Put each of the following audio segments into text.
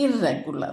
irregular،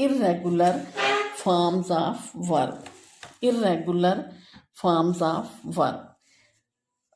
irregular forms of verb، irregular forms of verb۔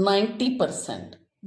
90%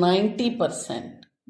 90%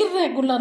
irregular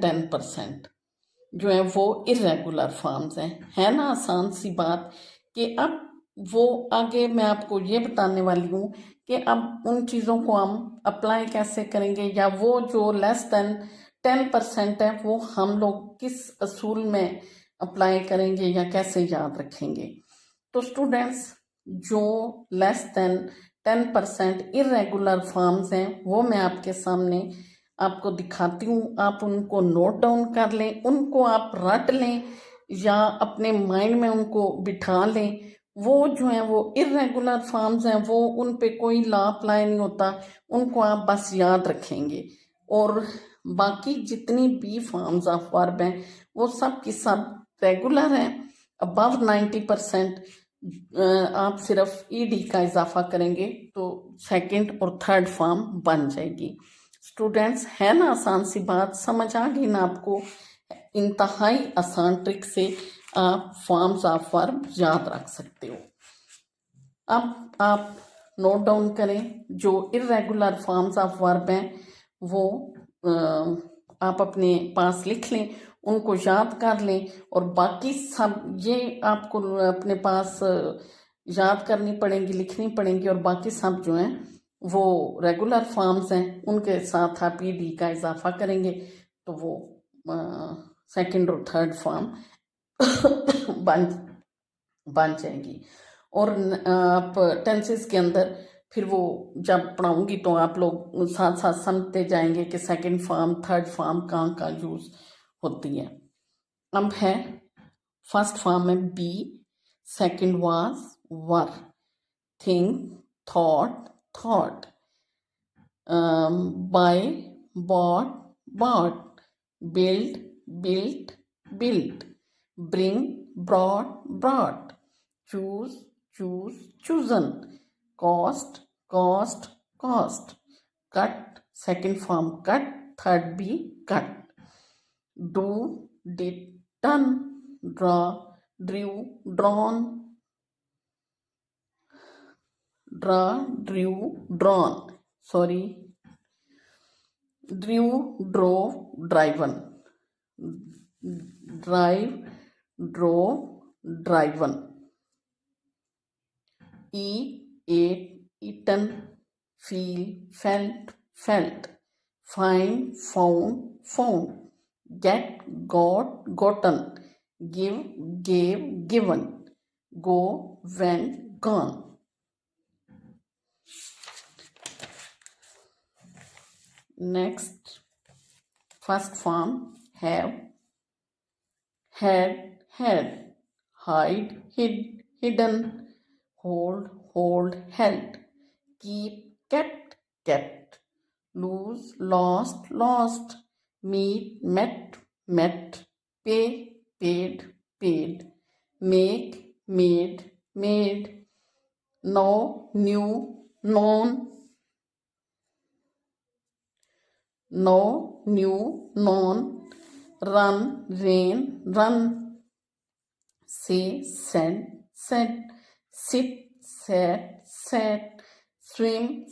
10%۔ जो है वो irregular forms हैं। है ना आसान सी बात कि अब वो आगे मैं आपको ये बताने वाली हूँ कि अब उन चीज़ों को हम अप्लाई कैसे करेंगे, या वो जो लेस देन 10% है वो हम लोग किस असूल में अप्लाई करेंगे या कैसे याद रखेंगे। तो स्टूडेंट्स, जो लेस देन 10% इरेगुलर फॉर्म्स हैं वो मैं आपके सामने आपको दिखाती हूँ। आप उनको नोट डाउन कर लें, उनको आप रट लें या अपने माइंड में उनको बिठा लें। वो जो हैं वो इरेगुलर फॉर्म्स हैं, वो उन पे कोई लॉ अप्लाई नहीं होता, उनको आप बस याद रखेंगे। और बाकी जितनी भी फॉर्म्स ऑफ वर्ब हैं वो सब की सब रेगुलर हैं। अबव 90% आप सिर्फ ईडी का इजाफा करेंगे तो सेकंड और थर्ड फॉर्म बन जाएगी। स्टूडेंट्स, है ना आसान सी बात, समझ आ गई ना आपको? इंतहाई आसान ट्रिक से आप फॉर्म्स ऑफ वर्ब याद रख सकते हो। अब आप नोट डाउन करें, जो इरेगुलर फॉर्म्स ऑफ वर्ब हैं वो आप अपने पास लिख लें, उनको याद कर लें, और बाकी सब ये आपको अपने पास याद करनी पड़ेंगी, लिखनी पड़ेंगी, और बाकी सब जो हैं वो रेगुलर फॉर्म्स हैं, उनके साथ आप ईडी का इजाफा करेंगे तो वो सेकंड और थर्ड फॉर्म बन जाएगी। और आप टेंसेस के अंदर फिर वो जब पढ़ाऊंगी तो आप लोग साथ साथ समझते जाएंगे कि सेकंड फॉर्म थर्ड फॉर्म कहाँ का यूज होती है। अब है फर्स्ट फॉर्म में be, second was were, think thought, buy bought, built, built, bring, brought, choose, chosen, cost, cut, second form cut, third be cut, do, did, done, draw, drew, drawn, drew, drove, driven, drive, drove, driven, eat, ate, eaten, feel, felt, find, found, get, gotten, give, gave, given, go, went, gone. Next, first form have, had, hide, hidden, hold, held, keep, kept, lose, lost, meet, met, pay, paid, make, made, know, knew, known, known, run, run, say, said, sit, sat, swim,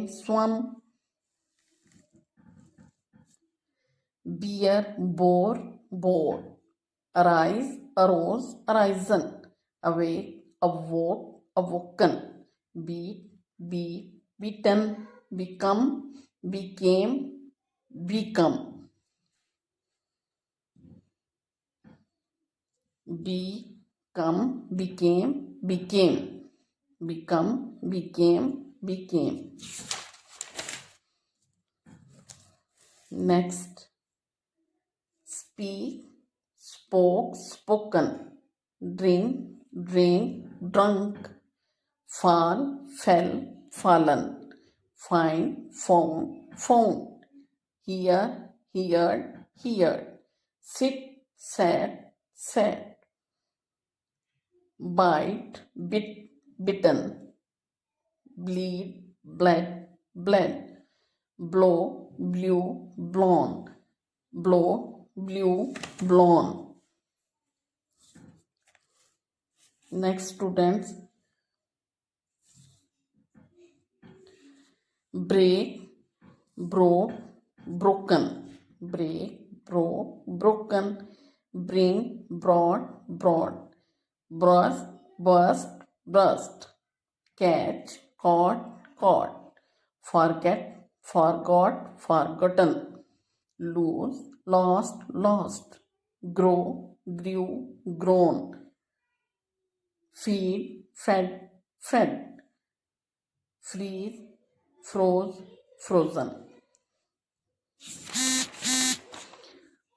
swam, bear, bore, arise, arose, arisen, awake, awoken, beat, beaten, become, became, become, became. Next, speak, spoke, spoken, drink, drunk, fall, fell, fallen, find, found, hear, heard, sit, sat, bite, bitten, bleed, bled, blow, blew, blown. Next, students, break, broke, broken, break, broke, broken, bring, brought, brought, burst, burst, burst, catch, caught, caught, forget, forgot, forgotten, lose, lost, lost, grow, grew, grown, feed, fed, fed, freeze, froze, frozen.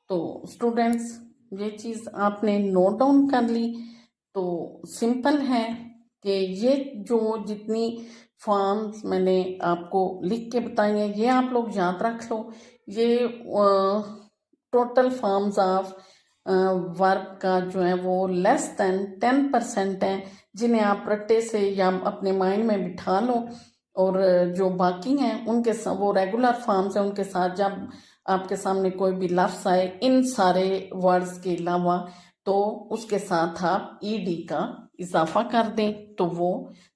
तो students ये चीज़ आपने note down कर ली। तो simple है कि ये जो जितनी फॉर्म्स मैंने आपको लिख के बताई हैं ये आप लोग याद रख लो। ये टोटल फॉर्म्स ऑफ वर्ब का जो है वो लेस देन 10% है, जिन्हें आप रट्टे से या अपने माइंड में बिठा लो, और जो बाकी हैं उनके वो रेगुलर फॉर्म्स हैं, उनके साथ जब आपके सामने कोई भी लफ्ज़ आए इन सारे वर्ड्स के अलावा तो उसके साथ आप ईडी का इजाफा कर दें तो वो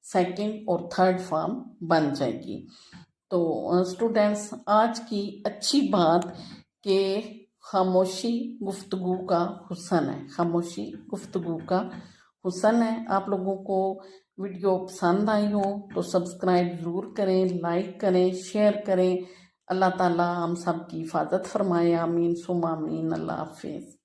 सेकंड और थर्ड फॉर्म बन जाएगी। तो स्टूडेंट्स आज की अच्छी बात कि खामोशी गुफ्तगू का हुस्न है, खामोशी गुफ्तगू का हुस्न है। आप लोगों को वीडियो पसंद आई हो तो सब्सक्राइब ज़रूर करें, लाइक करें, शेयर करें। अल्लाह ताला हम सब की हिफाजत फरमाए, आमीन सुम्मा आमीन। अल्लाह हाफिज़।